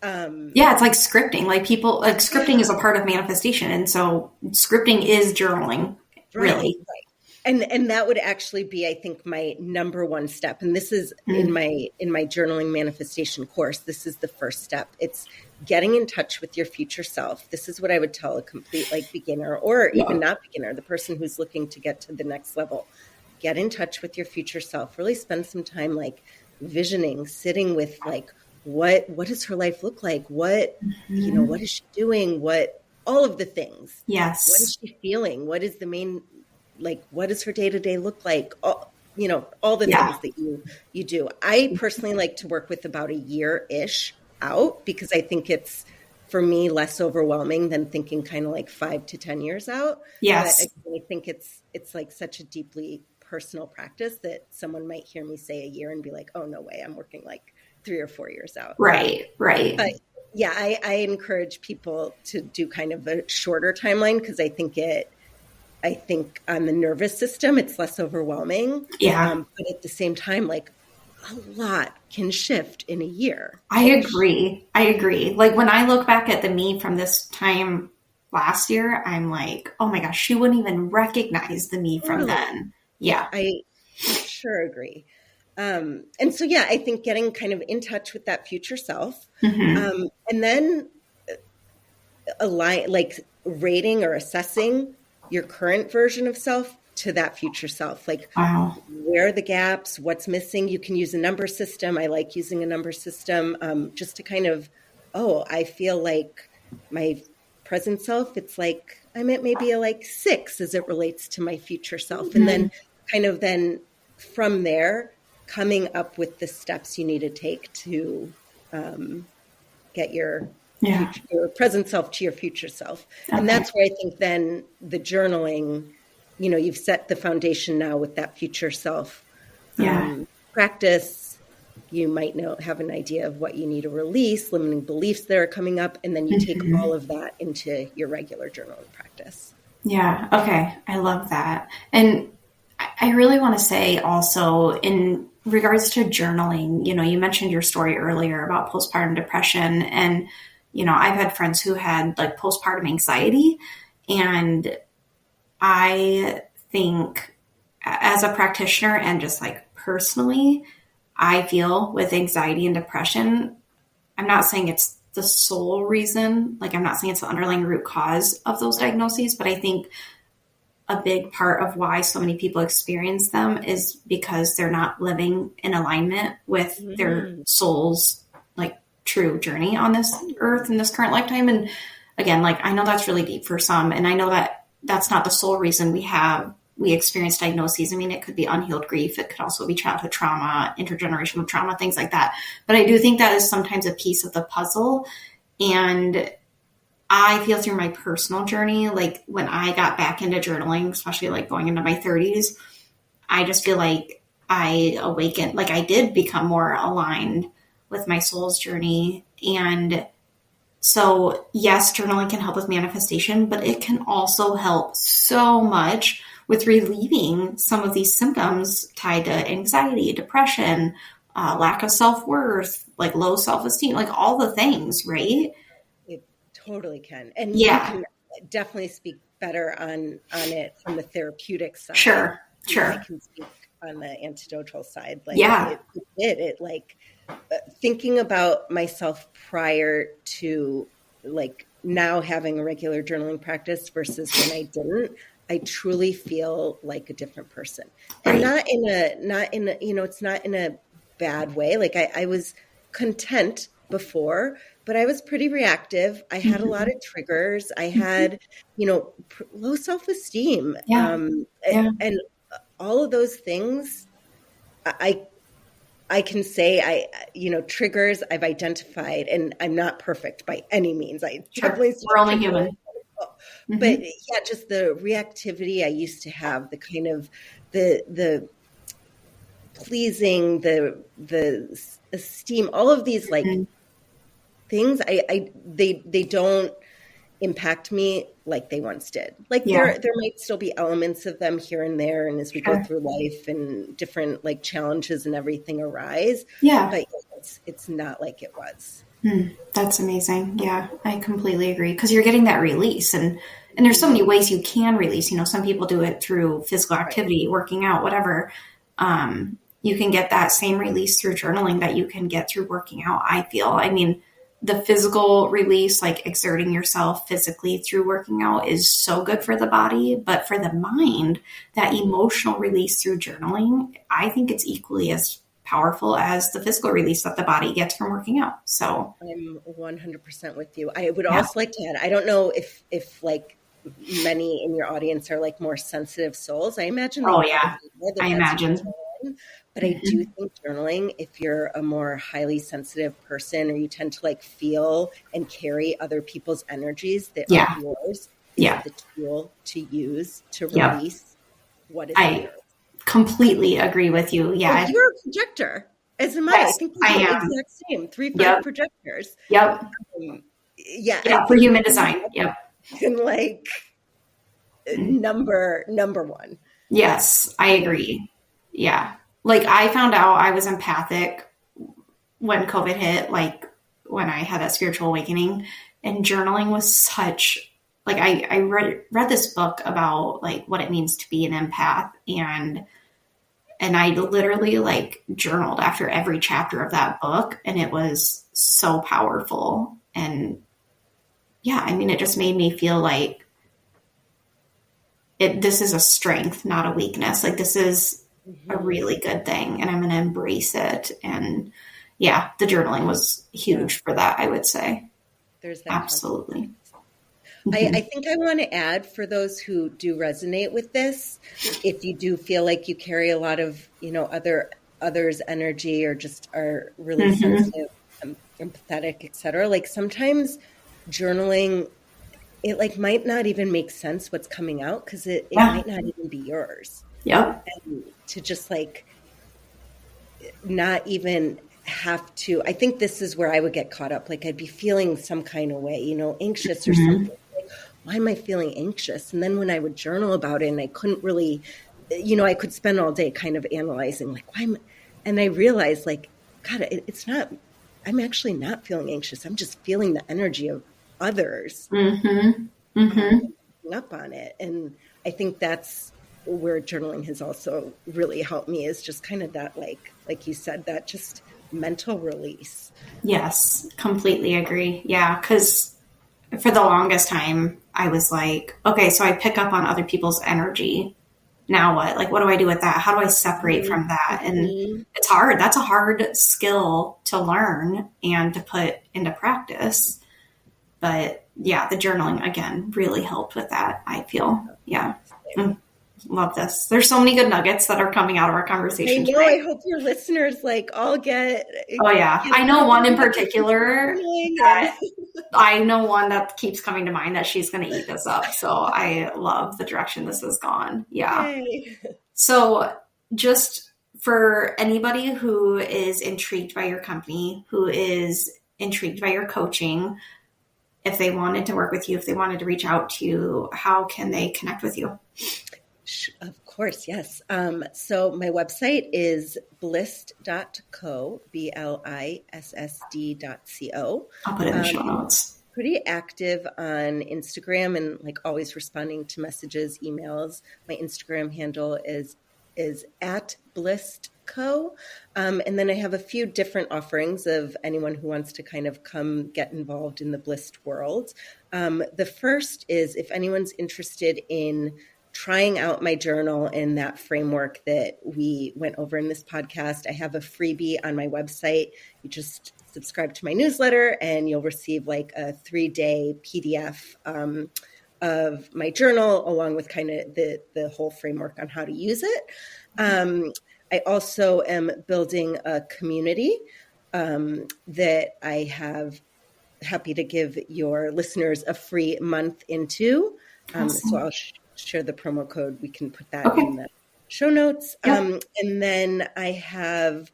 It's like scripting. Like scripting is a part of manifestation. And so scripting is journaling, really. Right. And that would actually be, I think, my number one step. And this is in my journaling manifestation course. This is the first step. It's getting in touch with your future self. This is what I would tell a complete like beginner or even not beginner, the person who's looking to get to the next level. Get in touch with your future self. Really spend some time like visioning, sitting with like, what does her life look like? What, what is she doing? All of the things. Yes. What is she feeling? What is the main, like, what does her day-to-day look like? All the things that you do. I personally like to work with about a year-ish out because I think it's, for me, less overwhelming than thinking kind of like 5 to 10 years out. Yes. But I think it's like such a deeply personal practice that someone might hear me say a year and be like, oh, no way, I'm working like 3 or 4 years out. Right. But yeah, I encourage people to do kind of a shorter timeline because I think on the nervous system, it's less overwhelming. Yeah. But at the same time, like a lot can shift in a year. I agree. Like when I look back at the me from this time last year, I'm like, oh my gosh, she wouldn't even recognize the me from then. Yeah. I sure agree. And so, I think getting kind of in touch with that future self, and then rating or assessing your current version of self to that future self. Like, where are the gaps? What's missing? You can use a number system. I like using a number system just to kind of, I feel like my present self, it's like I'm at maybe a 6 as it relates to my future self. And then kind of from there, coming up with the steps you need to take to get your present self to your future self. Okay. And that's where I think then the journaling, you've set the foundation now with that future self practice. You might have an idea of what you need to release, limiting beliefs that are coming up, and then you take all of that into your regular journaling practice. Yeah. Okay. I love that. And I really want to say also in regards to journaling, you mentioned your story earlier about postpartum depression, and I've had friends who had like postpartum anxiety, and I think as a practitioner and just like personally, I feel with anxiety and depression, I'm not saying it's the sole reason, like I'm not saying it's the underlying root cause of those diagnoses, but I think a big part of why so many people experience them is because they're not living in alignment with their soul's like true journey on this earth in this current lifetime. And again, like I know that's really deep for some, and I know that that's not the sole reason we experience diagnoses. I mean, it could be unhealed grief. It could also be childhood trauma, intergenerational trauma, things like that. But I do think that is sometimes a piece of the puzzle. And I feel through my personal journey, like when I got back into journaling, especially like going into my 30s, I just feel like I awakened, like I did become more aligned with my soul's journey. And so yes, journaling can help with manifestation, but it can also help so much with relieving some of these symptoms tied to anxiety, depression, lack of self-worth, like low self-esteem, like all the things, right? Totally can. And you can definitely speak better on it from the therapeutic side. Sure. I can speak on the antidotal side. Like it like thinking about myself prior to like now having a regular journaling practice versus when I didn't, I truly feel like a different person. And not in a, it's not in a bad way. Like I was content before, but I was pretty reactive. I had a lot of triggers. I had, low self-esteem. And all of those things, I can say triggers I've identified, and I'm not perfect by any means. We're only human. But just the reactivity I used to have, the kind of the pleasing, the esteem, all of these like things, they don't impact me like they once did. Like there might still be elements of them here and there, and as we go through life and different like challenges and everything arise, but it's not like it was. That's amazing. Yeah, I completely agree, because you're getting that release, and there's so many ways you can release. Some people do it through physical activity, working out, whatever. You can get that same release through journaling that you can get through working out, I feel. I mean, the physical release, like exerting yourself physically through working out, is so good for the body, but for the mind, that emotional release through journaling, I think it's equally as powerful as the physical release that the body gets from working out. So I'm 100% with you. I would also like to add, I don't know if like many in your audience are like more sensitive souls. I imagine. I imagine. But I do think journaling, if you're a more highly sensitive person, or you tend to like feel and carry other people's energies that are yours, is the tool to use to release what is yours. Completely agree with you. Yeah. Well, you're a projector, as am I. I think we're the exact same. 3-5 projectors. For human design. And like number one. Yes, I agree. Yeah. Like I found out I was empathic when COVID hit, like when I had that spiritual awakening, and journaling was such, like I read this book about like what it means to be an empath, and I literally like journaled after every chapter of that book, and it was so powerful. And it just made me feel like this is a strength, not a weakness. Like this is a really good thing, and I'm going to embrace it. And the journaling was huge for that, I would say. There's that. Absolutely. I think I want to add, for those who do resonate with this, if you do feel like you carry a lot of, others' energy, or just are really sensitive, empathetic, etc. Like sometimes journaling, it like might not even make sense what's coming out, because it might not even be yours. And to just like not even have to, I think this is where I would get caught up. Like I'd be feeling some kind of way, anxious or something. Like, why am I feeling anxious? And then when I would journal about it, and I couldn't really, I could spend all day kind of analyzing like, and I realized like, God, it's not, I'm actually not feeling anxious. I'm just feeling the energy of others up on it. And I think that's where journaling has also really helped me, is just kind of that, like you said, that just mental release. Yes, completely agree. Yeah, because for the longest time, I was like, okay, so I pick up on other people's energy. Now what? Like, what do I do with that? How do I separate from that? And it's hard. That's a hard skill to learn and to put into practice. But yeah, the journaling, again, really helped with that, I feel. Yeah. Love this. There's so many good nuggets that are coming out of our conversation. I know. I hope your listeners all get. Oh yeah, I know one in particular. I know one that keeps coming to mind that she's going to eat this up. So I love the direction this has gone. Yeah. Yay. So just for anybody who is intrigued by your company, who is intrigued by your coaching, if they wanted to work with you, if they wanted to reach out to you, how can they connect with you? Of course, yes. So my website is Blissd.co, BLISSD.co. I'll put it in the show notes. Pretty active on Instagram and always responding to messages, emails. My Instagram handle is at Blissd Co. And then I have a few different offerings of anyone who wants to kind of come get involved in the Blissd world. The first is if anyone's interested in trying out my journal and that framework that we went over in this podcast, I have a freebie on my website. You just subscribe to my newsletter and you'll receive a 3-day PDF of my journal, along with kind of the whole framework on how to use it. I also am building a community that I have happy to give your listeners a free month into. Awesome. So I'll share the promo code. We can put that in the show notes. And then I have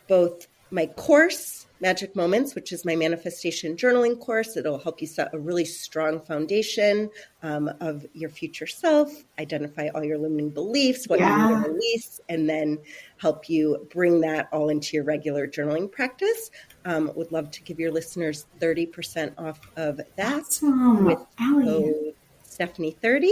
both my course, Magic Moments, which is my manifestation journaling course. It'll help you set a really strong foundation of your future self, identify all your limiting beliefs, what you need to release, and then help you bring that all into your regular journaling practice. Would love to give your listeners 30% off of that with code Stephanie30.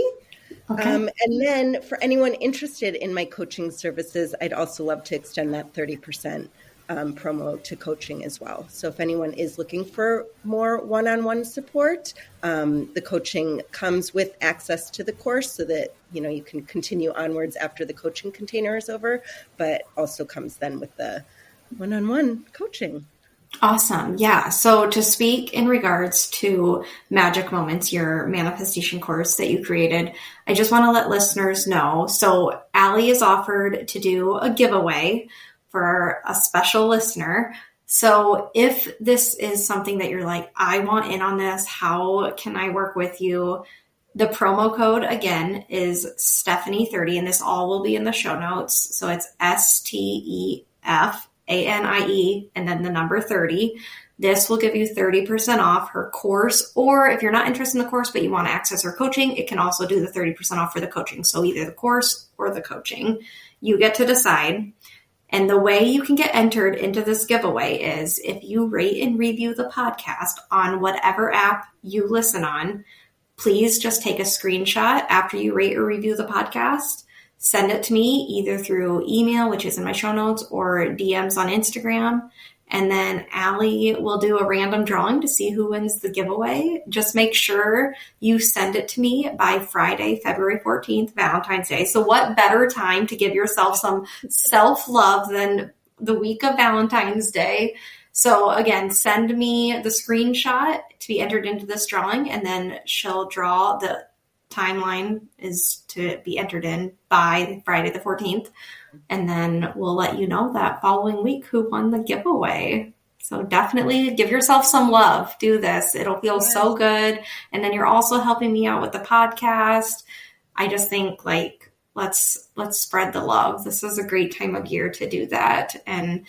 Okay. And then for anyone interested in my coaching services, I'd also love to extend that 30% promo to coaching as well. So if anyone is looking for more one-on-one support, the coaching comes with access to the course so that, you can continue onwards after the coaching container is over, but also comes then with the one-on-one coaching. Awesome. Yeah. So to speak in regards to Magic Moments, your manifestation course that you created, I just want to let listeners know. So Allie is offered to do a giveaway for a special listener. So if this is something that you're like, I want in on this, how can I work with you? The promo code again is Stephanie30, and this all will be in the show notes. So it's STEFANIE and then the number 30. This will give you 30% off her course, or if you're not interested in the course, but you want to access her coaching, it can also do the 30% off for the coaching. So either the course or the coaching, you get to decide. And the way you can get entered into this giveaway is if you rate and review the podcast on whatever app you listen on, please just take a screenshot after you rate or review the podcast. Send it to me either through email, which is in my show notes, or DMs on Instagram. And then Allie will do a random drawing to see who wins the giveaway. Just make sure you send it to me by Friday, February 14th, Valentine's Day. So what better time to give yourself some self-love than the week of Valentine's Day? So again, send me the screenshot to be entered into this drawing, and then she'll draw. The timeline is to be entered in by Friday the 14th. And then we'll let you know that following week who won the giveaway. So definitely give yourself some love. Do this. It'll feel so good. And then you're also helping me out with the podcast. I just think let's spread the love. This is a great time of year to do that. And,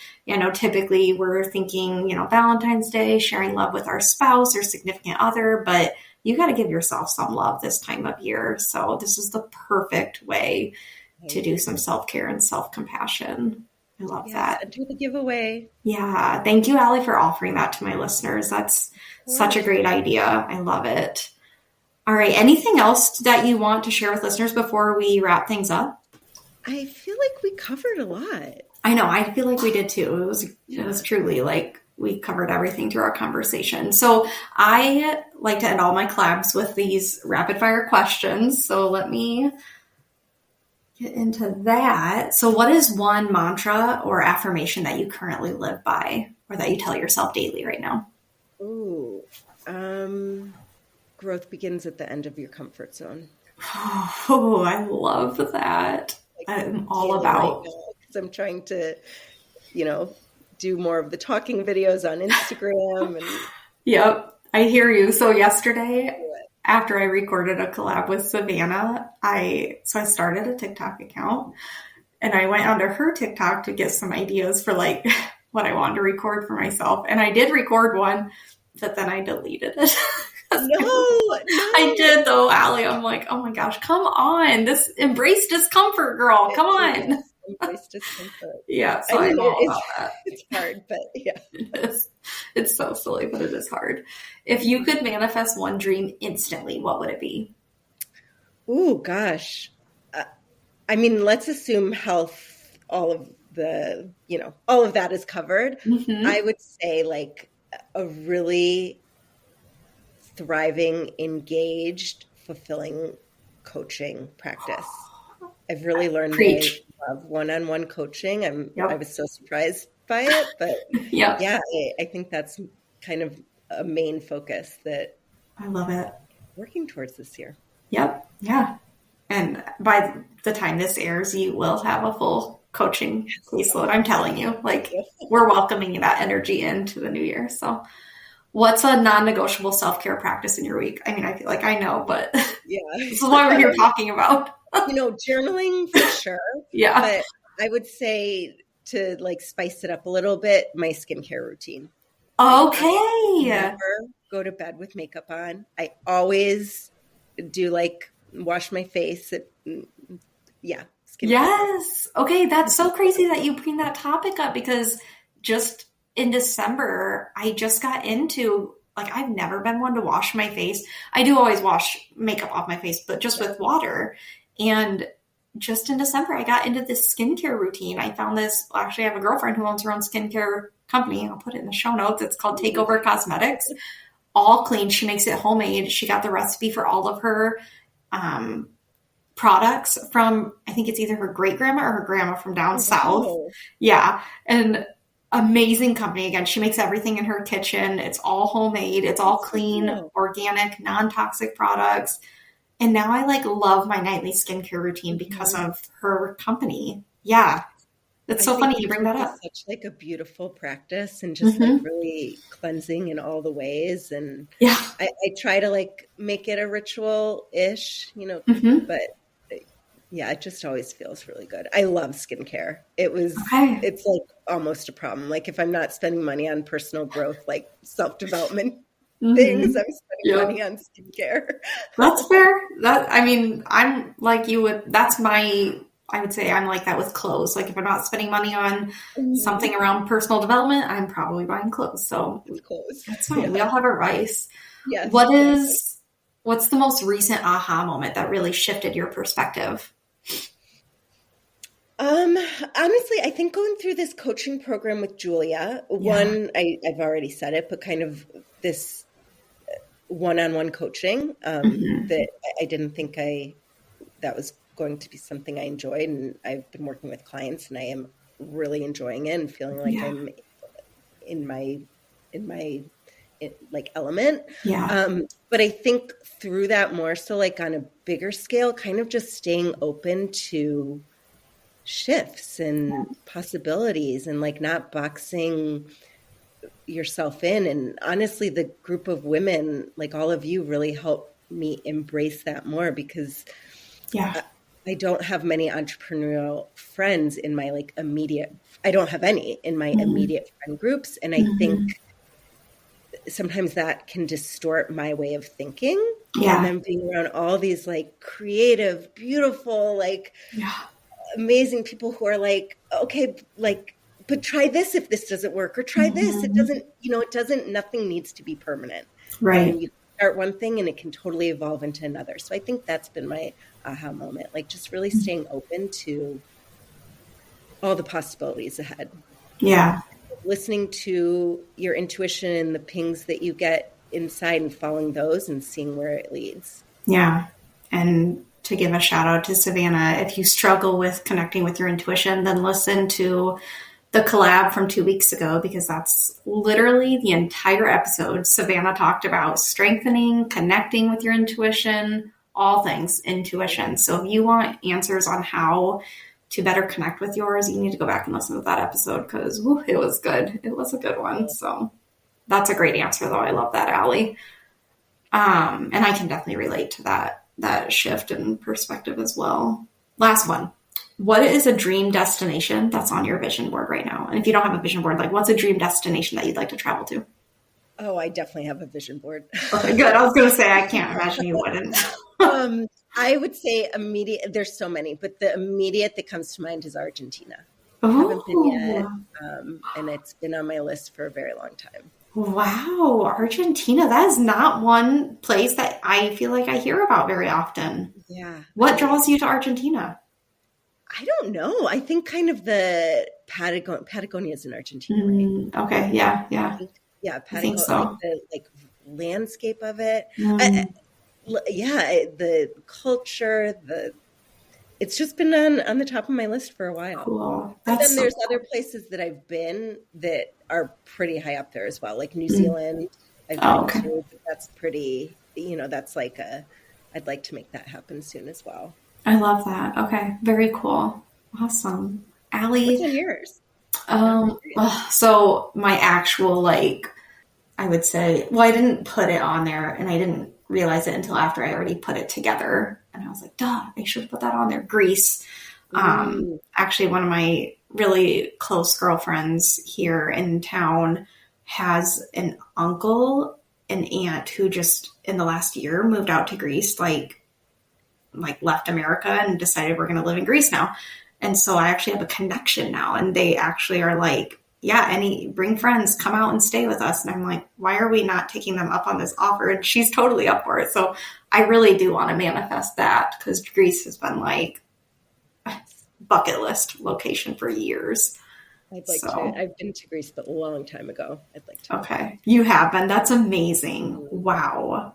typically we're thinking, Valentine's Day, sharing love with our spouse or significant other, but you got to give yourself some love this time of year. So this is the perfect way to do some self-care and self-compassion. I love Yes, that. and do the giveaway. Yeah. Thank you, Allie, for offering that to my listeners. That's Of such a course. great idea. I love it. All right. Anything else that you want to share with listeners before we wrap things up? I feel like we covered a lot. I know. I feel like we did too. It was Yeah. truly like we covered everything through our conversation. So I like to end all my collabs with these rapid fire questions. So let me get into that. So what is one mantra or affirmation that you currently live by or that you tell yourself daily right now? Ooh. Growth begins at the end of your comfort zone. Oh, I love that. Like I'm all daily right about. now, because I'm trying to, do more of the talking videos on Instagram and Yep, I hear you. So yesterday, do it. after I recorded a collab with Savannah, I started a TikTok account and I went onto her TikTok to get some ideas for like what I wanted to record for myself. And I did record one, but then I deleted it. No, I no. did though, Allie. I'm like, oh my gosh, come on. This embrace discomfort, girl. Come on. Yes, embrace discomfort. Yeah, so I mean, I'm all about that. it's hard, but yeah. It's so silly, but it is hard. If you could manifest one dream instantly, what would it be? Ooh, gosh. I mean, let's assume health, all of that is covered. Mm-hmm. I would say like a really thriving, engaged, fulfilling coaching practice. I've really learned that I Preach. love one-on-one coaching. I Yep. was so surprised by it, but Yep. yeah, I think that's kind of a main focus that I love it. I'm working towards this year. Yep. Yeah. And by the time this airs, you will have a full coaching caseload. I'm telling you, like we're welcoming that energy into the new year. So what's a non-negotiable self-care practice in your week? I mean, I feel like I know, but Yeah. this is why we're here talking about. Journaling for sure. Yeah. But I would say to like spice it up a little bit, my skincare routine. Like, I Okay. never go to bed with makeup on. I always do like wash my face. Yeah, skincare. Yes. Okay, that's so crazy that you bring that topic up because just in December, I just got into like I've never been one to wash my face. I do always wash makeup off my face, but just with water. And just in December, I got into this skincare routine. I found this, actually, I have a girlfriend who owns her own skincare company. I'll put it in the show notes. It's called Takeover Cosmetics. All clean. She makes it homemade. She got the recipe for all of her products from, I think it's either her great grandma or her grandma from down south. Wow. Yeah. And amazing company. Again, she makes everything in her kitchen. It's all homemade. It's all clean, Cool. organic, non-toxic products. And now I like love my nightly skincare routine because of her company. Yeah. It's so funny you bring that up. Such like a beautiful practice and just like really cleansing in all the ways. And Yeah. I try to like make it a ritual-ish, but yeah, it just always feels really good. I love skincare. It's like almost a problem. Like if I'm not spending money on personal growth, like self-development things, I'm spending money on skincare. That's fair. I'm like you would, I would say I'm like that with clothes. Like if I'm not spending money on something around personal development, I'm probably buying clothes. So that's fine. Yeah. We all have our vice. Yes. What's the most recent aha moment that really shifted your perspective? Honestly, I think going through this coaching program with Julia, I've already said it, but kind of this one-on-one coaching, that I didn't think that was going to be something I enjoyed. And I've been working with clients and I am really enjoying it and feeling like I'm in my like element. Yeah. But I think through that more so like on a bigger scale, kind of just staying open to shifts and possibilities and like not boxing yourself in. And honestly, the group of women, like all of you, really helped me embrace that more because I don't have many entrepreneurial friends in my like I don't have any in my immediate friend groups. And I think sometimes that can distort my way of thinking. And then being around all these like creative, beautiful, like amazing people who are like okay, like, but try this if this doesn't work, or try this. It doesn't, nothing needs to be permanent. Right. You start one thing and it can totally evolve into another. So I think that's been my aha moment, like just really staying open to all the possibilities ahead. Yeah. Listening to your intuition and the pings that you get inside and following those and seeing where it leads. Yeah. And to give a shout out to Savannah, if you struggle with connecting with your intuition, then listen to the collab from 2 weeks ago, because that's literally the entire episode. Savannah talked about strengthening, connecting with your intuition, all things intuition. So if you want answers on how to better connect with yours, you need to go back and listen to that episode, because it was good. It was a good one. So that's a great answer, though. I love that, Allie. And I can definitely relate to that shift in perspective as well. Last one. What is a dream destination that's on your vision board right now? And if you don't have a vision board, like, what's a dream destination that you'd like to travel to? Oh, I definitely have a vision board. Okay, good. I was going to say, I can't imagine you wouldn't. I would say immediate. There's so many, but the immediate that comes to mind is Argentina. Oh. I haven't been yet, and it's been on my list for a very long time. Wow, Argentina. That is not one place that I feel like I hear about very often. Yeah. What draws you to Argentina? I don't know. I think kind of the Patagonia is in Argentina, right? Okay. Yeah. Yeah. I think so. Like the landscape of it. The culture, it's just been on the top of my list for a while. Cool. But then there's other places that I've been that are pretty high up there as well, like New Zealand. I've been to, but that's pretty, that's like I'd like to make that happen soon as well. I love that. Okay. Very cool. Awesome. Allie. What's in yours? So my actual, I would say, I didn't put it on there, and I didn't realize it until after I already put it together. And I was like, duh, I should put that on there. Greece. Actually, one of my really close girlfriends here in town has an uncle and aunt who just in the last year moved out to Greece, like left America and decided we're going to live in Greece now. And so I actually have a connection now, and they actually are like, yeah, bring friends, come out and stay with us. And I'm like, why are we not taking them up on this offer? And she's totally up for it. So I really do want to manifest that, because Greece has been like a bucket list location for years. I'd like to. I've been to Greece, but a long time ago. I'd like to. Okay. You have been. That's amazing. Wow.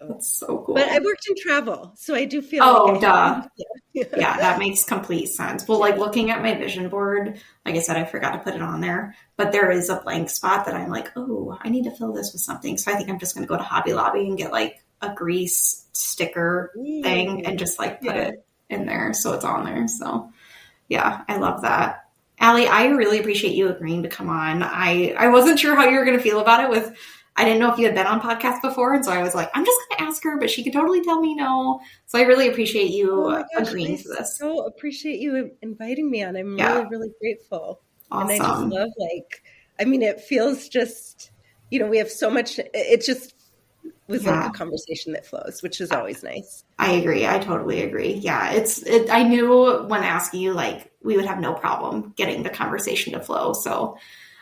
That's so cool. But I worked in travel, so I do feel duh. Yeah, that makes complete sense. Well, looking at my vision board, like I said, I forgot to put it on there, but there is a blank spot that I'm like, oh, I need to fill this with something. So I think I'm just going to go to Hobby Lobby and get a Greece sticker thing and just put it in there so it's on there. So yeah, I love that. Allie, I really appreciate you agreeing to come on. I wasn't sure how you were going to feel about it I didn't know if you had been on podcasts before. And so I was like, I'm just going to ask her, but she could totally tell me no. So I really appreciate you agreeing to this. So appreciate you inviting me on. I'm really, really grateful. Awesome. And I just love it feels just, we have so much, it just was like a conversation that flows, which is always nice. I agree. I totally agree. Yeah. I knew when asking you, we would have no problem getting the conversation to flow. So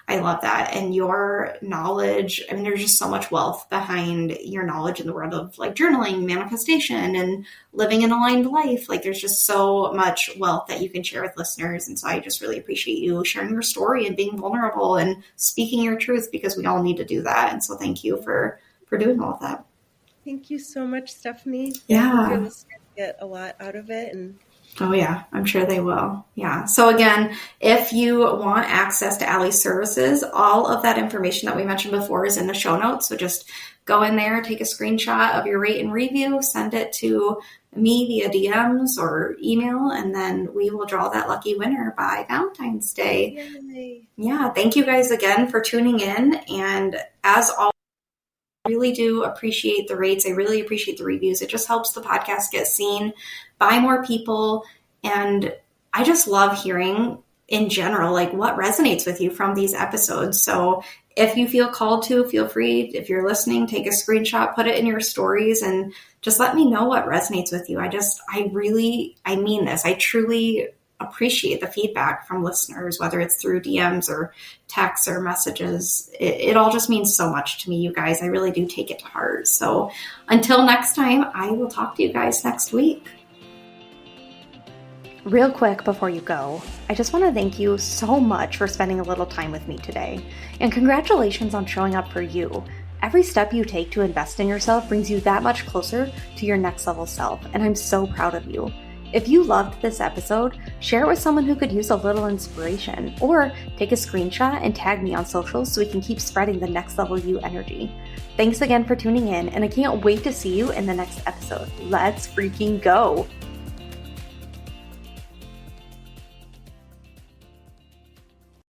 I love that. And your knowledge, there's just so much wealth behind your knowledge in the world of journaling, manifestation, and living an aligned life. There's just so much wealth that you can share with listeners. And so I just really appreciate you sharing your story and being vulnerable and speaking your truth, because we all need to do that. And so thank you for doing all of that. Thank you so much, Stephanie. Yeah. I hope your listeners get a lot out of it. Oh, yeah, I'm sure they will. Yeah. So again, if you want access to Allie's services, all of that information that we mentioned before is in the show notes. So just go in there, take a screenshot of your rate and review, send it to me via DMs or email, and then we will draw that lucky winner by Valentine's Day. Yay. Yeah. Thank you guys again for tuning in. And as always, I really do appreciate the rates. I really appreciate the reviews. It just helps the podcast get seen by more people. And I just love hearing in general, what resonates with you from these episodes. So if you feel called to, feel free, if you're listening, take a screenshot, put it in your stories, and just let me know what resonates with you. I mean this. I truly appreciate the feedback from listeners, whether it's through DMs or texts or messages. It all just means so much to me, you guys. I really do take it to heart. So until next time, I will talk to you guys next week. Real quick before you go, I just want to thank you so much for spending a little time with me today. And congratulations on showing up for you. Every step you take to invest in yourself brings you that much closer to your next level self, and I'm so proud of you. If you loved this episode, share it with someone who could use a little inspiration, or take a screenshot and tag me on socials so we can keep spreading the next level you energy. Thanks again for tuning in, and I can't wait to see you in the next episode. Let's freaking go!